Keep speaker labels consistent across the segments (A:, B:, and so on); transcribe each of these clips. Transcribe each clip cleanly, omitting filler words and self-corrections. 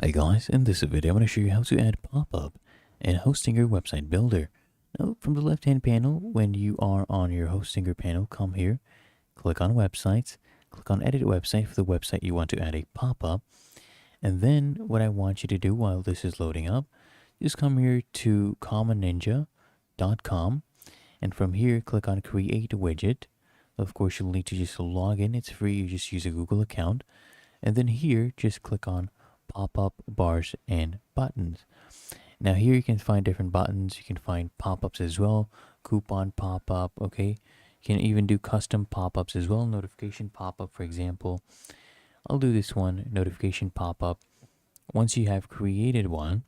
A: Hey guys, in this video I'm going to show you how to add pop-up in Hostinger website builder. Now from the left hand panel, when you are on your Hostinger panel, come here, click on websites, click on edit website for the website you want to add a pop-up. And then what I want you to do while this is loading up, just come here to commonninja.com, and from here click on create widget. Of course you'll need to just log in, it's free, you just use a Google account. And then here just click on pop-up bars and buttons. Now here you can find different buttons. You can find pop-ups as well, coupon pop-up. Okay, you can even do custom pop-ups as well, notification pop-up for example. I'll do this one, notification pop-up. Once you have created one,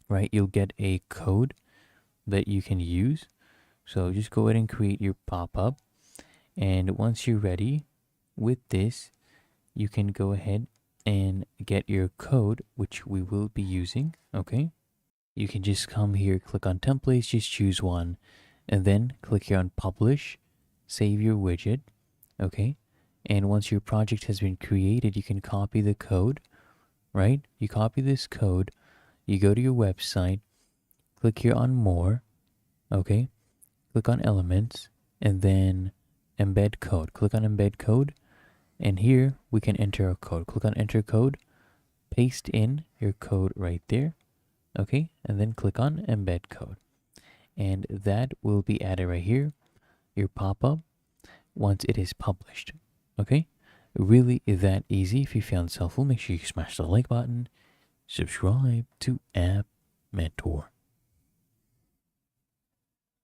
A: right, you'll get a code that you can use. So just go ahead and create your pop-up, and once you're ready with this, you can go ahead and get your code, which we will be using. Okay, you can just come here, click on templates, just choose one, and then click here on publish, save your widget. Okay, and once your project has been created, you can copy the code, right? You copy this code, you go to your website, click here on more. Okay, click on elements, and then embed code. Click on embed code, and here we can enter a code. Click on enter code, paste in your code right there. Okay, and then click on embed code, and that will be added right here, your pop-up, once it is published. Okay, really is that easy. If you found this helpful, make sure you smash the like button, subscribe to App Mentor.